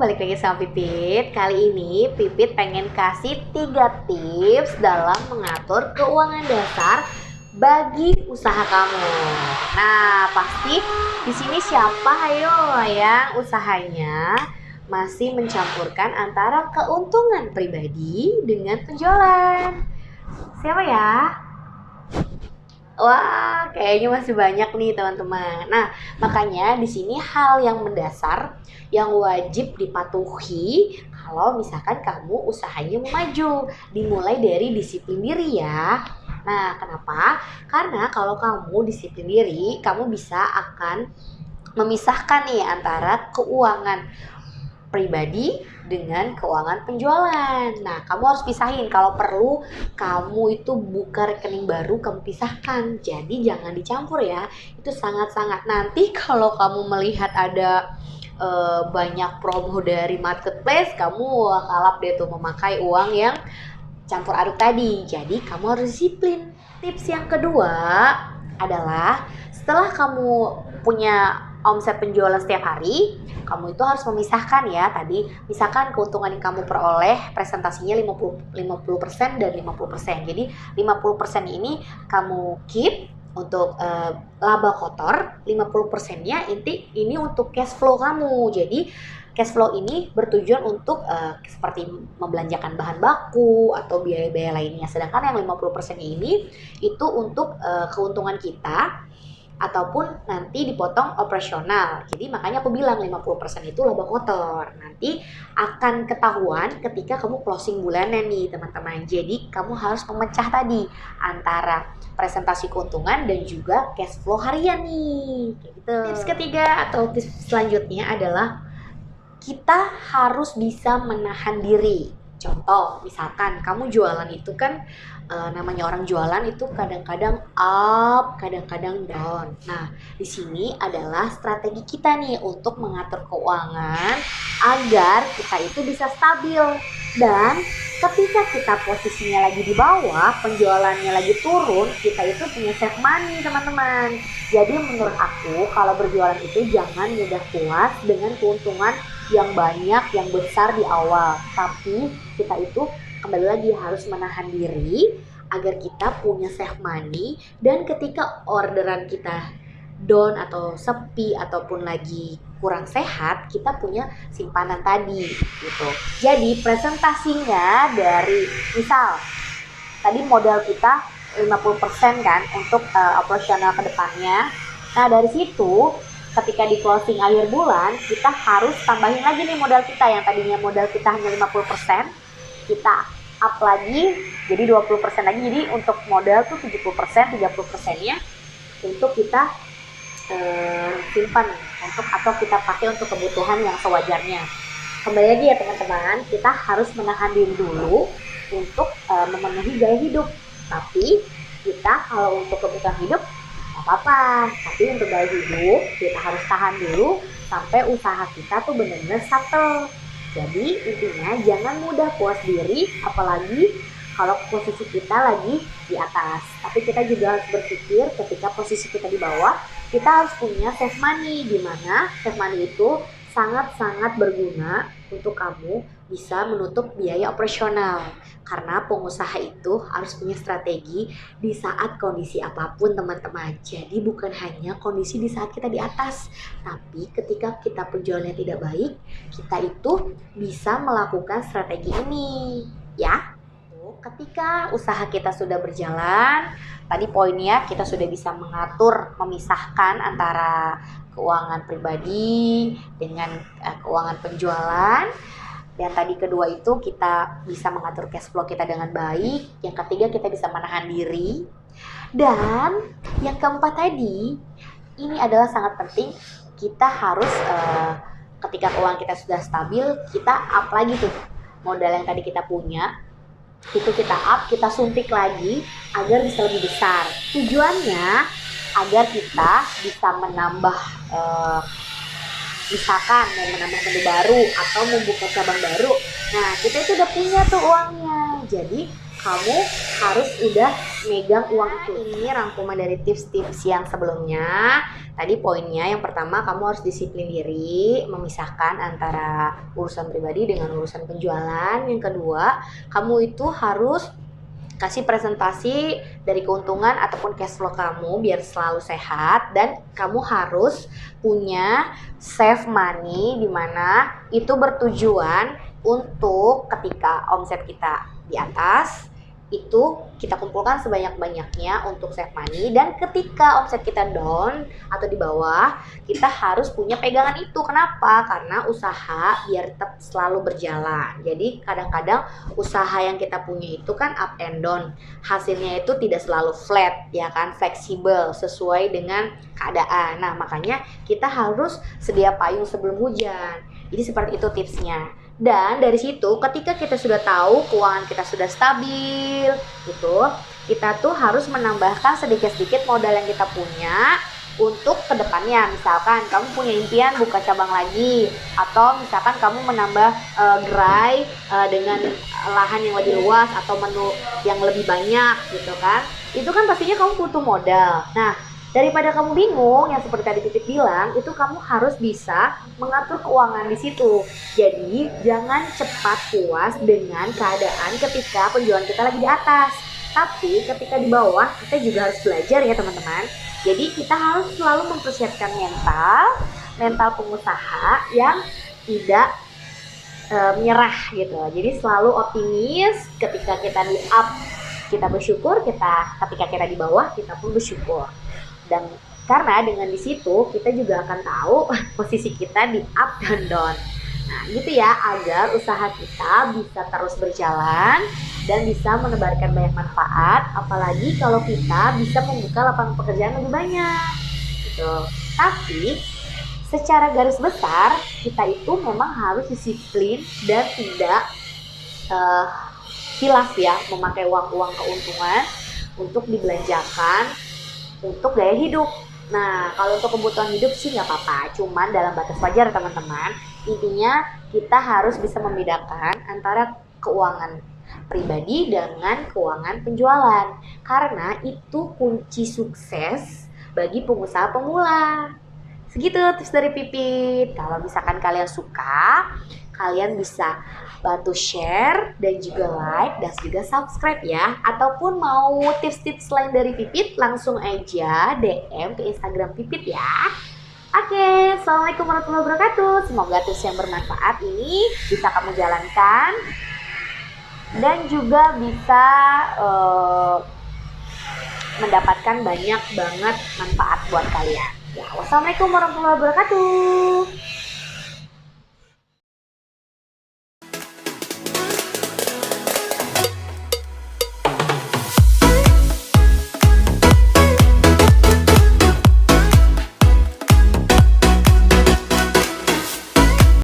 balik lagi sama Pipit. Kali ini Pipit pengen kasih 3 tips dalam mengatur keuangan dasar bagi usaha kamu. Nah, pasti di sini siapa ayo yang usahanya masih mencampurkan antara keuntungan pribadi dengan penjualan. Siapa ya? Wah, kayaknya masih banyak nih teman-teman. Nah, makanya di sini hal yang mendasar yang wajib dipatuhi kalau misalkan kamu usahanya mau maju. Dimulai dari disiplin diri ya. Nah, kenapa? Karena kalau kamu disiplin diri, kamu bisa akan memisahkan nih antara keuangan pribadi dengan keuangan penjualan. Nah, kamu harus pisahin. Kalau perlu, kamu itu buka rekening baru, kamu pisahkan. Jadi jangan dicampur ya. Itu sangat-sangat. Nanti kalau kamu melihat ada banyak promo dari marketplace, kamu kalap deh tuh memakai uang yang campur aduk tadi. Jadi kamu harus disiplin. Tips yang kedua adalah setelah kamu punya omset penjualan setiap hari, kamu itu harus memisahkan ya tadi. Misalkan keuntungan yang kamu peroleh presentasinya 50% dan 50%. Jadi 50% ini kamu keep untuk laba kotor, 50%-nya ini untuk cash flow kamu. Jadi cash flow ini bertujuan untuk seperti membelanjakan bahan baku atau biaya-biaya lainnya. Sedangkan yang 50% ini itu untuk keuntungan kita ataupun nanti dipotong operasional. Jadi makanya aku bilang 50% itu laba kotor. Nanti akan ketahuan ketika kamu closing bulanan nih teman-teman. Jadi kamu harus memecah tadi antara presentasi keuntungan dan juga cash flow harian nih. Kayak gitu. Tips ketiga atau tips selanjutnya adalah kita harus bisa menahan diri. Contoh, misalkan kamu jualan itu kan namanya orang jualan itu kadang-kadang up, kadang-kadang down. Nah, di sini adalah strategi kita nih untuk mengatur keuangan agar kita itu bisa stabil. Dan ketika kita posisinya lagi di bawah, penjualannya lagi turun, kita itu punya save money teman-teman. Jadi menurut aku kalau berjualan itu jangan mudah puas dengan keuntungan yang banyak, yang besar di awal. Tapi kita itu kembali lagi harus menahan diri agar kita punya save money. Dan ketika orderan kita down atau sepi ataupun lagi kurang sehat, kita punya simpanan tadi gitu. Jadi presentasinya dari misal tadi modal kita 50% kan untuk operasional ke depannya. Nah, dari situ ketika di closing akhir bulan, kita harus tambahin lagi nih modal kita yang tadinya modal kita hanya 50%, kita up lagi jadi 20% lagi. Jadi untuk modal tuh 70%, 30%-nya untuk kita simpan untuk atau kita pakai untuk kebutuhan yang sewajarnya. Kembali lagi ya teman-teman, kita harus menahan diri dulu untuk memenuhi gaya hidup. Tapi kita kalau untuk kebutuhan hidup apa-apa, tapi untuk gaya hidup kita harus tahan dulu sampai usaha kita tuh benar-benar settle. Jadi intinya jangan mudah puas diri, apalagi kalau posisi kita lagi di atas. Tapi kita juga harus berpikir ketika posisi kita di bawah, kita harus punya save money, di mana save money itu sangat-sangat berguna untuk kamu bisa menutup biaya operasional. Karena pengusaha itu harus punya strategi di saat kondisi apapun teman-teman. Jadi bukan hanya kondisi di saat kita di atas, tapi ketika kita penjualannya tidak baik, kita itu bisa melakukan strategi ini ya. Ketika usaha kita sudah berjalan, tadi poinnya kita sudah bisa mengatur, memisahkan antara keuangan pribadi dengan keuangan penjualan. Dan tadi kedua itu kita bisa mengatur cash flow kita dengan baik. Yang ketiga kita bisa menahan diri. Dan yang keempat tadi, ini adalah sangat penting. Kita harus ketika keuangan kita sudah stabil, kita up lagi tuh modal yang tadi kita punya. Itu kita up, kita suntik lagi agar bisa lebih besar. Tujuannya agar kita bisa menambah misalkan mau menambah menu baru atau membuka cabang baru. Nah, kita itu udah punya tuh uangnya. Jadi kamu harus udah megang uang itu. Ini rangkuman dari tips-tips yang sebelumnya. Tadi poinnya yang pertama, kamu harus disiplin diri, memisahkan antara urusan pribadi dengan urusan penjualan. Yang kedua, kamu itu harus kasih presentasi dari keuntungan ataupun cash flow kamu biar selalu sehat, dan kamu harus punya save money di mana itu bertujuan untuk ketika omset kita di atas itu kita kumpulkan sebanyak-banyaknya untuk save money, dan ketika omset kita down atau di bawah kita harus punya pegangan itu. Kenapa? Karena usaha biar tetap selalu berjalan. Jadi kadang-kadang usaha yang kita punya itu kan up and down, hasilnya itu tidak selalu flat ya kan, fleksibel sesuai dengan keadaan. Nah makanya kita harus sedia payung sebelum hujan. Jadi seperti itu tipsnya. Dan dari situ ketika kita sudah tahu keuangan kita sudah stabil gitu, kita tuh harus menambahkan sedikit-sedikit modal yang kita punya untuk kedepannya. Misalkan kamu punya impian buka cabang lagi, atau misalkan kamu menambah gerai dengan lahan yang lebih luas atau menu yang lebih banyak gitu kan. Itu kan pastinya kamu butuh modal. Nah, daripada kamu bingung, yang seperti tadi Titik bilang, itu kamu harus bisa mengatur keuangan di situ. Jadi, jangan cepat puas dengan keadaan ketika penjualan kita lagi di atas. Tapi ketika di bawah, kita juga harus belajar ya teman-teman. Jadi, kita harus selalu mempersiapkan mental pengusaha yang tidak menyerah gitu. Jadi, selalu optimis. Ketika kita di up, kita bersyukur. Ketika kita di bawah, kita pun bersyukur. Dan karena dengan di situ kita juga akan tahu posisi kita di up dan down. Nah, gitu ya, agar usaha kita bisa terus berjalan dan bisa menebarkan banyak manfaat, apalagi kalau kita bisa membuka lapangan pekerjaan lebih banyak. Gitu. Tapi secara garis besar kita itu memang harus disiplin dan tidak hilaf ya, memakai uang keuntungan untuk dibelanjakan untuk gaya hidup. Nah, kalau untuk kebutuhan hidup sih nggak apa-apa, cuman dalam batas wajar teman-teman. Intinya kita harus bisa membedakan antara keuangan pribadi dengan keuangan penjualan, karena itu kunci sukses bagi pengusaha pemula. Segitu tips dari Pipit. Kalau misalkan kalian suka, kalian bisa bantu share dan juga like dan juga subscribe ya. Ataupun mau tips-tips lain dari Pipit, langsung aja DM ke Instagram Pipit ya. Oke, assalamualaikum warahmatullahi wabarakatuh. Semoga tips yang bermanfaat ini bisa kamu jalankan dan juga bisa mendapatkan banyak banget manfaat buat kalian. Ya, wassalamualaikum warahmatullahi wabarakatuh.